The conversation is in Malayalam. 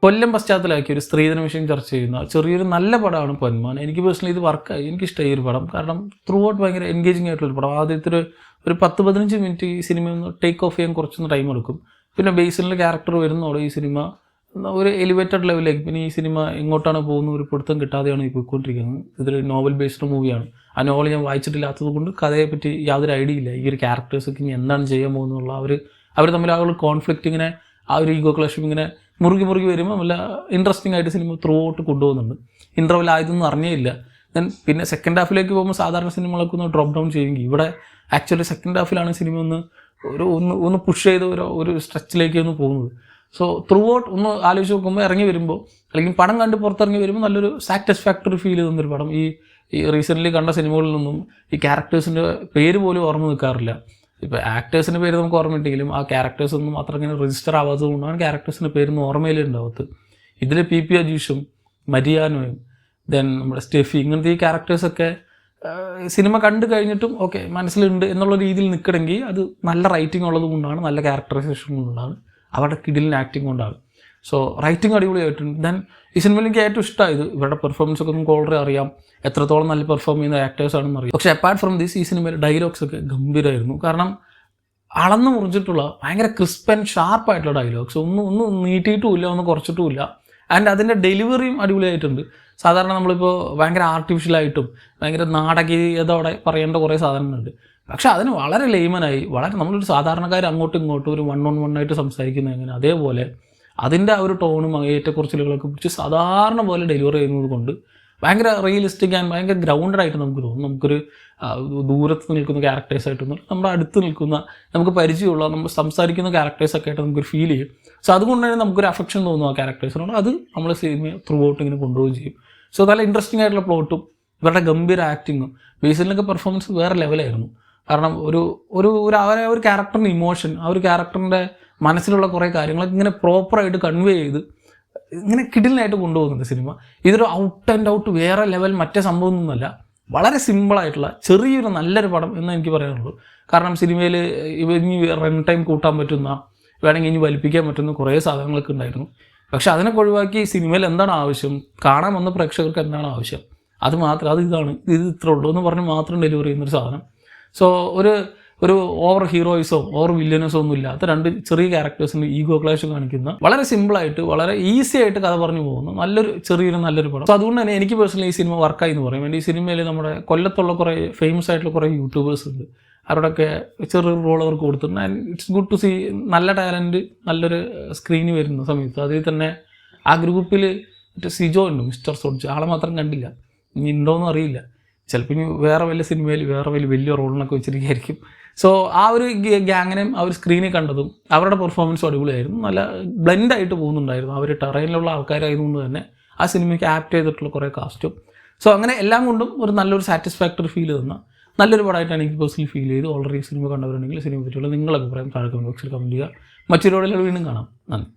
കൊല്ലം പശ്ചാത്തലമാക്കി ഒരു സ്ത്രീധന വിഷയം ചർച്ച ചെയ്യുന്ന ചെറിയൊരു നല്ല പടമാണ് പൊന്മാൻ. എനിക്ക് പേഴ്സണലി ഇത് വർക്കായി, എനിക്കിഷ്ടമായി ഒരു പടം. കാരണം ത്രൂ ഔട്ട് ഭയങ്കര എൻഗേജിങ് ആയിട്ടുള്ളൊരു പടം. ആദ്യത്തെ ഒരു 10-15 മിനിറ്റ് ഈ സിനിമ ഒന്ന് ടേക്ക് ഓഫ് ചെയ്യാൻ കുറച്ചൊന്ന് ടൈം എടുക്കും. പിന്നെ ബേസിലെ ക്യാരക്ടർ വരുന്നതോടെ ഈ സിനിമ ഒരു എലിവേറ്റഡ് ലെവലിലേക്ക്, പിന്നെ ഈ സിനിമ എങ്ങോട്ടാണ് പോകുന്ന ഒരു പിടുത്തം കിട്ടാതെയാണ് ഈ പോയിക്കൊണ്ടിരിക്കുന്നത്. ഇതൊരു നോവൽ ബേസ്ഡ് മൂവിയാണ്. ആ നോവൽ ഞാൻ വായിച്ചിട്ടില്ലാത്തത് കൊണ്ട് കഥയെപ്പറ്റി യാതൊരു ഐഡിയ ഇല്ല. ഈ ഒരു ക്യാരക്ടേഴ്സൊക്കെ ഇനി എന്താണ് ചെയ്യാൻ പോകുന്നുള്ള അവർ തമ്മിൽ ആ ഒരു കോൺഫ്ലിക്റ്റ് ഇങ്ങനെ, ആ ഒരു ഈഗോ ക്ലാഷും ഇങ്ങനെ മുറുകി വരുമ്പോൾ നല്ല ഇൻട്രസ്റ്റിംഗ് ആയിട്ട് സിനിമ ത്രൂ ഔട്ട് കൊണ്ടുപോകുന്നുണ്ട്. ഇൻ്റർവെൽ ആയതൊന്നും അറിഞ്ഞേയില്ല. ദെൻ പിന്നെ സെക്കൻഡ് ഹാഫിലേക്ക് പോകുമ്പോൾ സാധാരണ സിനിമകളൊക്കെ ഒന്ന് ഡ്രോപ്പ് ഡൗൺ ചെയ്യുമെങ്കിൽ ഇവിടെ ആക്ച്വലി സെക്കൻഡ് ഹാഫിലാണ് സിനിമ ഒന്ന് പുഷ് ചെയ്ത് ഒരു സ്ട്രെച്ചിലേക്ക് ഒന്ന് പോകുന്നത്. സോ ത്രൂ ഔട്ട് ഒന്ന് ആലോചിച്ച് നോക്കുമ്പോൾ ഇറങ്ങി വരുമ്പോൾ, അല്ലെങ്കിൽ പടം കണ്ട് പുറത്തിറങ്ങി വരുമ്പോൾ നല്ലൊരു സാറ്റിസ്ഫാക്ടറി ഫീൽ ചെയ്യുന്നൊരു പടം. ഈ റീസെൻ്റ്ലി കണ്ട സിനിമകളിൽ നിന്നും ഈ ക്യാരക്ടേഴ്സിൻ്റെ പേര് പോലും ഓർമ്മ നിൽക്കാറില്ല. ഇപ്പോൾ ആക്ടേഴ്സിൻ്റെ പേര് നമുക്ക് ഓർമ്മയുണ്ടെങ്കിലും ആ ക്യാരക്ടേഴ്സൊന്നും അത്ര ഇങ്ങനെ രജിസ്റ്റർ ആവാത്തത് കൊണ്ടാണ് ക്യാരക്ടേഴ്സിൻ്റെ പേരൊന്നും ഓർമ്മയിലുണ്ടാവത്ത്. ഇതിൽ PP അജീഷും മരിയാനോയും ദെൻ നമ്മുടെ സ്റ്റെഫി, ഇങ്ങനത്തെ ഈ ക്യാരക്ടേഴ്സൊക്കെ സിനിമ കണ്ടു കഴിഞ്ഞിട്ടും ഓക്കെ മനസ്സിലുണ്ട് എന്നുള്ള രീതിയിൽ നിൽക്കണമെങ്കിൽ അത് നല്ല റൈറ്റിംഗ് ഉള്ളത് കൊണ്ടാണ്, നല്ല ക്യാരക്ടറൈസേഷൻ കൊണ്ടാണ്, അവരുടെ കിടിലിന് ആക്ടിങ് കൊണ്ടാണ്. സോ റൈറ്റിംഗ് അടിപൊളിയായിട്ടുണ്ട്. ദെൻ ഈ സിനിമയിൽ എനിക്ക് ഏറ്റവും ഇഷ്ടമായത് ഇവരുടെ പെർഫോമൻസ് ഒക്കെ നമുക്ക് ഓൾറെഡി അറിയാം, എത്രത്തോളം നല്ല പെർഫോം ചെയ്യുന്ന ആക്ടേഴ്സാണെന്ന് അറിയാം. പക്ഷേ അപ്പാർട്ട് ഫ്രം ദിസ് ഈ സിനിമയിൽ ഡയലോഗ്സ് ഒക്കെ ഗംഭീരമായിരുന്നു. കാരണം അളന്ന് മുറിച്ചിട്ടുള്ള ഭയങ്കര ക്രിസ്പ് ആൻഡ് ഷാർപ്പായിട്ടുള്ള ഡയലോഗ്സ്, ഒന്നും നീട്ടിയിട്ടുമില്ല, ഒന്നും കുറച്ചിട്ടുമില്ല. ആൻഡ് അതിൻ്റെ ഡെലിവറിയും അടിപൊളിയായിട്ടുണ്ട്. സാധാരണ നമ്മളിപ്പോൾ ഭയങ്കര ആർട്ടിഫിഷ്യലായിട്ടും ഭയങ്കര നാടകീയതയോടെ പറയേണ്ട കുറേ സാധനങ്ങളുണ്ട്. പക്ഷെ അതിന് വളരെ ലെയ്മനായി, വളരെ നമ്മളൊരു സാധാരണക്കാർ അങ്ങോട്ടും ഇങ്ങോട്ടും ഒരു 1-on-1 ആയിട്ട് സംസാരിക്കുന്നത് എങ്ങനെ, അതേപോലെ അതിൻ്റെ ആ ഒരു ടോണും ഏറ്റക്കുറച്ചിലുകളൊക്കെ പിടിച്ച് സാധാരണ പോലെ ഡെലിവറി ചെയ്യുന്നത് കൊണ്ട് ഭയങ്കര റിയലിസ്റ്റിക് ആൻഡ് ഭയങ്കര ഗ്രൗണ്ടഡ് ആയിട്ട് നമുക്ക് തോന്നും. നമുക്കൊരു ദൂരത്ത് നിൽക്കുന്ന ക്യാരക്ടേഴ്സായിട്ടൊന്നും നമ്മുടെ അടുത്ത് നിൽക്കുന്ന, നമുക്ക് പരിചയമുള്ള, നമ്മൾ സംസാരിക്കുന്ന ക്യാരക്ടേഴ്സൊക്കെ ആയിട്ട് നമുക്കൊരു ഫീൽ ചെയ്യും. സോ അതുകൊണ്ട് തന്നെ നമുക്കൊരു അഫെക്ഷൻ തോന്നും ആ ക്യാരക്ടേഴ്സിനോട്. അത് നമ്മൾ സിനിമ ത്രൂ ഔട്ട് ഇങ്ങനെ കൊണ്ടുപോവുകയും ചെയ്യും. സോ നല്ല ഇൻട്രസ്റ്റിംഗ് ആയിട്ടുള്ള പ്ലോട്ടും ഇവരുടെ ഗംഭീര ആക്ടിങ്ങും ബേസിലൊക്കെ പെർഫോമൻസ് വേറെ ലെവലായിരുന്നു. കാരണം അവരെ ഒരു ക്യാരക്ടറിൻ്റെ ഇമോഷൻ, ആ ഒരു ക്യാരക്ടറിൻ്റെ മനസ്സിലുള്ള കുറേ കാര്യങ്ങളൊക്കെ ഇങ്ങനെ പ്രോപ്പറായിട്ട് കൺവേ ചെയ്ത് ഇങ്ങനെ കിടിലിനായിട്ട് കൊണ്ടുപോകുന്നുണ്ട് സിനിമ. ഇതൊരു ഔട്ട് ആൻഡ് ഔട്ട് വേറെ ലെവൽ മറ്റേ സംഭവമൊന്നുമല്ല, വളരെ സിമ്പിളായിട്ടുള്ള ചെറിയൊരു നല്ലൊരു പടം എന്ന് എനിക്ക് പറയാനുള്ളൂ. കാരണം സിനിമയിൽ ഇനി റൺ ടൈം കൂട്ടാൻ പറ്റുന്ന, വേണമെങ്കിൽ ഇനി വലിപ്പിക്കാൻ പറ്റുന്ന കുറേ സാധനങ്ങളൊക്കെ ഉണ്ടായിരുന്നു. പക്ഷെ അതിനൊക്കെ ഒഴിവാക്കി സിനിമയിൽ എന്താണ് ആവശ്യം, കാണാൻ വന്ന പ്രേക്ഷകർക്ക് എന്താണ് ആവശ്യം, അത് മാത്രം, ഇത് ഇത്ര ഉള്ളൂ എന്ന് പറഞ്ഞ് മാത്രം ഡെലിവറി ചെയ്യുന്നൊരു സാധനം. സോ ഒരു ഓവർ ഹീറോയിസോ ഓവർ വില്ലനസോ ഒന്നും ഇല്ലാത്ത രണ്ട് ചെറിയ ക്യാരക്ടേഴ്സിൻ്റെ ഈഗോ ക്ലാഷ് കാണിക്കുന്ന വളരെ സിമ്പിളായിട്ട് വളരെ ഈസി ആയിട്ട് കഥ പറഞ്ഞു പോകുന്ന നല്ലൊരു പടം. സോ അതുകൊണ്ട് തന്നെ എനിക്ക് പേഴ്സണലി ഈ സിനിമ വർക്കായി എന്ന് പറയും. എൻ്റെ ഈ സിനിമയിൽ നമ്മുടെ കൊല്ലത്തുള്ള കുറേ ഫേമസ് ആയിട്ടുള്ള കുറേ യൂട്യൂബേഴ്സ് ഉണ്ട്, അവരുടെയൊക്കെ ചെറിയൊരു റോൾ അവർക്ക് കൊടുത്തിട്ടുണ്ട്. And it's good to see നല്ല ടാലൻറ്റ് നല്ലൊരു സ്ക്രീനിൽ വരുന്ന സമയത്ത്. അതിൽ തന്നെ ആ ഗ്രൂപ്പിൽ സിജോ ഉണ്ട്, മിസ്റ്റർ സോഡ്ജ്, ആളെ മാത്രം കണ്ടില്ല, ഇനി ഉണ്ടോയെന്നും അറിയില്ല. ചിലപ്പോൾ ഇനി വേറെ വലിയ സിനിമയിൽ വേറെ വലിയ റോളിനൊക്കെ വെച്ചിരിക്കുകയായിരിക്കും. സോ ആ ഒരു ഗ്യാങ്ങിനെയും ആ ഒരു സ്ക്രീനിൽ കണ്ടതും അവരുടെ പെർഫോമൻസും അടിപൊളിയായിരുന്നു. നല്ല ബ്ലെൻഡായിട്ട് പോകുന്നുണ്ടായിരുന്നു. അവർ ടെറൈനിലുള്ള ആൾക്കാരായതുകൊണ്ട് തന്നെ ആ സിനിമയ്ക്ക് ആപ്റ്റ് ചെയ്തിട്ടുള്ള കുറേ കാസ്റ്റും. സോ അങ്ങനെ എല്ലാം കൊണ്ടും ഒരു നല്ലൊരു സാറ്റിസ്ഫാക്ടറി ഫീൽ തന്ന നല്ലൊരു പടമായിട്ടാണ് എനിക്ക് പേഴ്സണലി ഫീൽ ചെയ്ത്. ഓൾറെഡി സിനിമ കണ്ടവരുണ്ടെങ്കിൽ സിനിമ പറ്റിയുള്ള നിങ്ങളുടെ അഭിപ്രായം താഴെ കമന്റ് ബോക്സിൽ കമൻറ്റ് ചെയ്യുക. മറ്റൊരു വീണ്ടും കാണാം. നന്ദി.